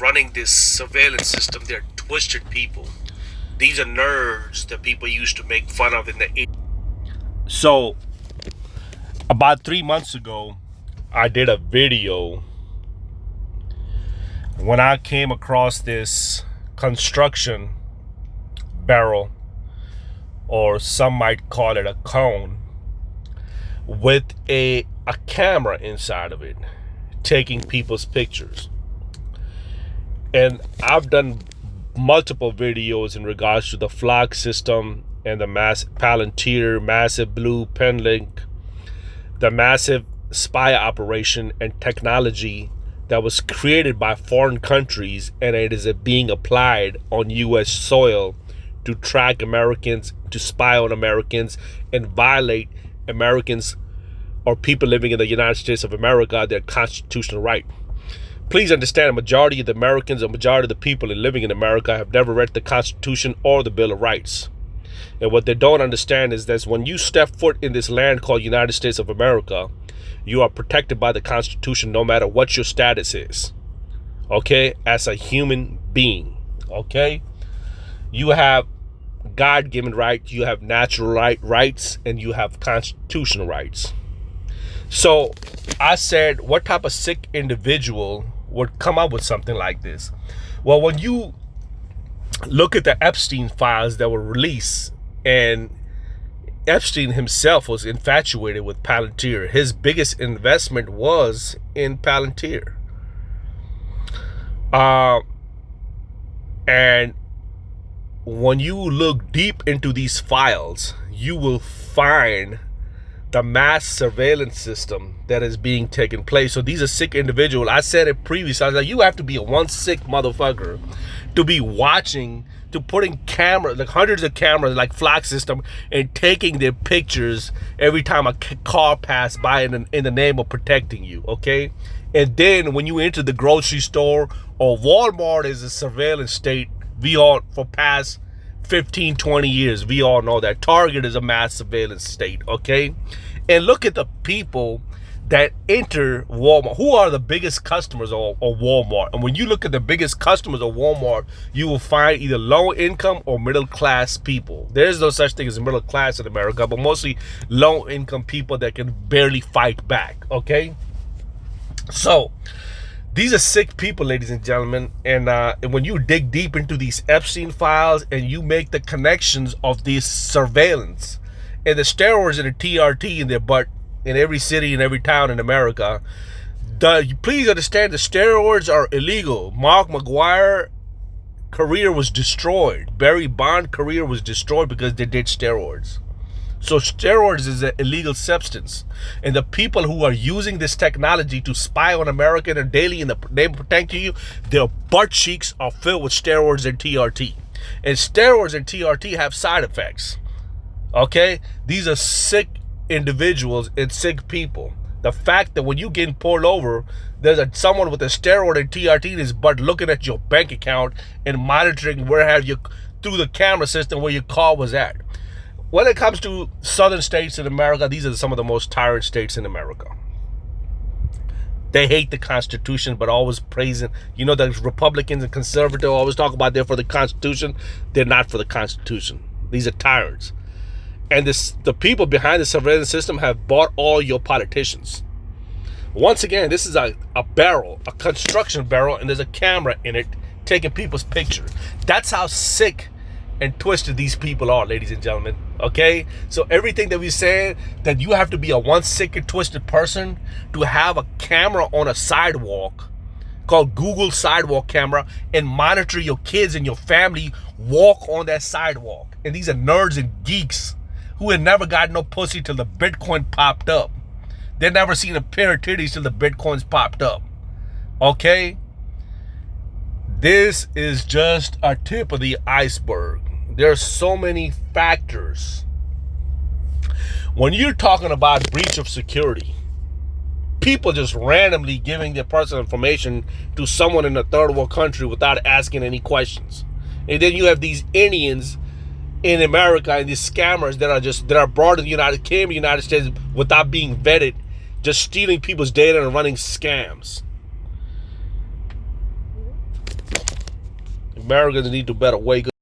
running this surveillance system, they're twisted people. These are nerds that people used to make fun of in the 80s. So, about 3 months ago, I did a video when I came across this construction barrel, or some might call it a cone, with a camera inside of it, taking people's pictures. And I've done multiple videos in regards to the flock system and the Palantir, massive blue penlink, the massive spy operation and technology that was created by foreign countries, and it is being applied on U.S. soil to track Americans, to spy on Americans, and violate Americans or people living in the United States of America their constitutional right. Please understand, a majority of the Americans, a majority of the people living in America have never read the Constitution or the Bill of Rights. And what they don't understand is that when you step foot in this land called United States of America, you are protected by the Constitution no matter what your status is. Okay? As a human being. Okay? You have God-given rights, you have natural rights, and you have constitutional rights. So I said, what type of sick individual would come up with something like this? Well, when you look at the Epstein files that were released, and Epstein himself was infatuated with Palantir. His biggest investment was in Palantir. And when you look deep into these files, you will find the mass surveillance system that is being taken place. So these are sick individuals. I said it previously. I was like, you have to be a one sick motherfucker to be watching, to putting cameras, like hundreds of cameras, like flock system, and taking their pictures every time a car passed by in the name of protecting you, okay? And then when you enter the grocery store, or Walmart is a surveillance state, we all, for past 15, 20 years, we all know that. Target is a mass surveillance state, okay? And look at the people that enter Walmart. Who are the biggest customers of Walmart? And when you look at the biggest customers of Walmart, you will find either low income or middle class people. There's no such thing as middle class in America, but mostly low income people that can barely fight back, okay? So these are sick people, ladies and gentlemen. And when you dig deep into these Epstein files and you make the connections of this surveillance and the steroids and the TRT in their butt in every city and every town in America, please understand the steroids are illegal. Mark McGuire career was destroyed. Barry Bond career was destroyed because they did steroids. So steroids is an illegal substance. And the people who are using this technology to spy on America and daily in the name of protecting you, their butt cheeks are filled with steroids and TRT. And steroids and TRT have side effects. Okay? These are sick individuals and sick people. The fact that when you getting pulled over, there's someone with a steroid and TRT in his butt looking at your bank account and monitoring where have you through the camera system where your car was at. When it comes to southern states in America, these are some of the most tyrant states in America. They hate the Constitution, but always praising. You know, the Republicans and conservatives always talk about they're for the Constitution. They're not for the Constitution. These are tyrants. And the people behind the surveillance system have bought all your politicians. Once again, this is a barrel, a construction barrel, and there's a camera in it taking people's pictures. That's how sick and twisted these people are, ladies and gentlemen. Okay? So everything that we're saying, that you have to be a one sick and twisted person to have a camera on a sidewalk called Google Sidewalk Camera and monitor your kids and your family walk on that sidewalk. And these are nerds and geeks who had never got no pussy till the Bitcoin popped up. They never seen a pair of titties till the Bitcoins popped up. Okay? This is just a tip of the iceberg. There are so many factors. When you're talking about breach of security, people just randomly giving their personal information to someone in a third world country without asking any questions. And then you have these Indians in America and these scammers that are brought to the United States without being vetted, just stealing people's data and running scams. Americans need to better wake